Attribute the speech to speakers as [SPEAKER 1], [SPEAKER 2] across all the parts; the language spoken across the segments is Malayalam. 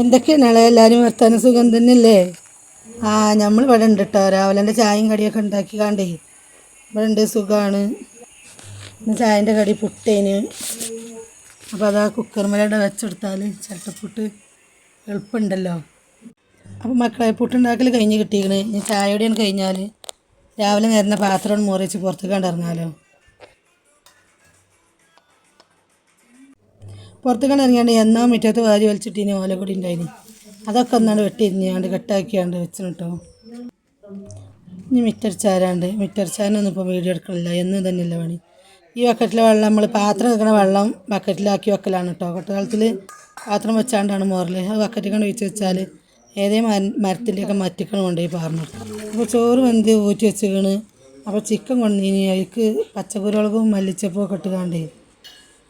[SPEAKER 1] എന്തൊക്കെയാണ് എല്ലാവരും വർത്താനം സുഖം തന്നെയല്ലേ? നമ്മൾ ഇവിടെ ഉണ്ട് കേട്ടോ. രാവിലെ ചായയും കടിയൊക്കെ ഉണ്ടാക്കി കാണ്ടേ ഇവിടെ ഉണ്ട്, സുഖമാണ്. ചായൻ്റെ കടി പുട്ടേന്. അപ്പോൾ അതാ കുക്കർമേലൂടെ വെച്ചെടുത്താൽ ചിരട്ടപ്പുട്ട് എളുപ്പമുണ്ടല്ലോ. അപ്പോൾ മക്കളെ പുട്ടുണ്ടാക്കൽ കഴിഞ്ഞ് കിട്ടിയിരിക്കണ്. ഇനി ചായയോടെയാണ് കഴിഞ്ഞാൽ രാവിലെ നേരുന്ന പാത്രം മോറി വെച്ച് പുറത്തേക്ക് ഇറങ്ങാമല്ലോ. പുറത്തേക്ക് ഇറങ്ങിയാണ്ട് എന്നാ മുറ്റത്ത് വാരി വലിച്ചിട്ടിന് ഓലക്കൊടി ഉണ്ടായിന്. അതൊക്കെ ഒന്നാണ്ട് വെട്ടിയിരുന്നാണ്ട് കെട്ടാക്കിയാണ്ട് വെച്ചിന് കേട്ടോ. ഇനി മിറ്റടിച്ചാനൊന്നും ഇപ്പോൾ വീഡിയോ എടുക്കണില്ല, എന്നും തന്നെയല്ല പണി. ഈ ബക്കറ്റിലെ വെള്ളം നമ്മൾ പാത്രം വെക്കണ വെള്ളം ബക്കറ്റിലാക്കി വെക്കലാണ് കേട്ടോ. കൊട്ടകാലത്തിൽ പാത്രം വെച്ചാണ്ടാണ് മോറൽ. ആ ബക്കറ്റിൽ ഒഴിച്ച് വെച്ചാൽ ഏതേ മരത്തിൻ്റെയൊക്കെ മറ്റിക്കണം കൊണ്ടുപോയി പാർന്നു. അപ്പോൾ ചോറ് വെന്ത് ഊറ്റി വെച്ചിക്കണ്. അപ്പോൾ ചിക്കൻ കൊണ്ടുവന്നിനി. അതിലേക്ക് പച്ചക്കുരുമുളകും മല്ലിച്ചപ്പും ഒക്കെ ഇട്ടുകാണ്ടേ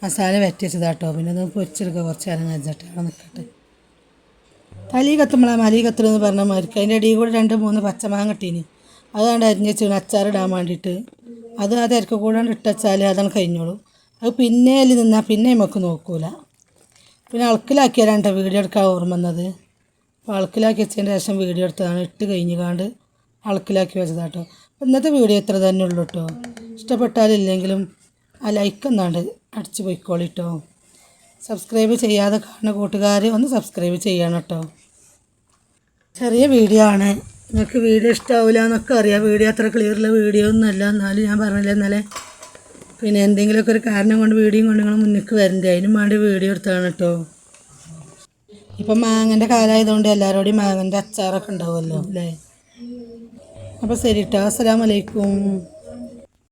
[SPEAKER 1] മസാല വരട്ടി വെച്ചതാട്ടോ. പിന്നെ അത് പൊരിച്ചെടുക്കുക, കുറച്ച് നേരം കഴിച്ചിട്ട് അവിടെ നിൽക്കട്ടെ. തലി കത്തുമ്പോഴാണ് മലി കത്തുമെന്ന് പറഞ്ഞാൽ മരിക്കും. അതിൻ്റെ ഇടയിൽ കൂടെ 2-3 പച്ചമാങ്ങ ഇട്ടീനി. അതാണ്ട് അരിഞ്ഞ് വെച്ചിട്ട് അച്ചാറിടാൻ വേണ്ടിയിട്ട്. അത് ആ തിരക്ക് കൂടാണ്ട് ഇട്ടുവെച്ചാൽ അതാണ് കഴിഞ്ഞോളൂ. അത് പിന്നെ അതിൽ നിന്നാൽ പിന്നെ നമുക്ക് നോക്കൂല. പിന്നെ അളക്കിലാക്കിയാലാണ് വീഡിയോ എടുക്കാൻ ഓർമ്മ വന്നത്. അപ്പോൾ അളക്കിലാക്കി വെച്ചതിന് ശേഷം വീഡിയോ എടുത്തതാണ്. ഇട്ട് കഴിഞ്ഞാണ്ട് അളക്കിലാക്കി വെച്ചതാട്ടോ. ഇന്നത്തെ വീഡിയോ ഇത്ര തന്നെ ഉള്ളൂ കേട്ടോ. ഇഷ്ടപ്പെട്ടാലില്ലെങ്കിലും ആ ലൈക്ക് എന്നാണ്ട് അടിച്ച് പോയിക്കോളിട്ടോ. സബ്സ്ക്രൈബ് ചെയ്യാതെ കാണുന്ന കൂട്ടുകാർ ഒന്ന് സബ്സ്ക്രൈബ് ചെയ്യണം കേട്ടോ. ചെറിയ വീഡിയോ ആണ്, നിങ്ങൾക്ക് വീഡിയോ ഇഷ്ടമാവില്ല എന്നൊക്കെ അറിയാം. വീഡിയോ അത്ര ക്ലിയറുള്ള വീഡിയോ ഒന്നുമല്ല. എന്നാലും ഞാൻ പറഞ്ഞില്ല ഇന്നലെ, പിന്നെ എന്തെങ്കിലുമൊക്കെ ഒരു കാരണം കൊണ്ട് വീഡിയോയും കൊണ്ട് നിങ്ങൾ മുന്നിലേക്ക് വരണ്ടേ, അതിനും വേണ്ടി വീഡിയോ എടുത്താണ് കേട്ടോ. ഇപ്പം മാങ്ങൻ്റെ കാലമായതുകൊണ്ട് എല്ലാവരോടും മാങ്ങൻ്റെ അച്ചാറൊക്കെ ഉണ്ടാവുമല്ലോ അല്ലേ. അപ്പോൾ ശരി കേട്ടോ. അസ്സലാമു അലൈക്കും.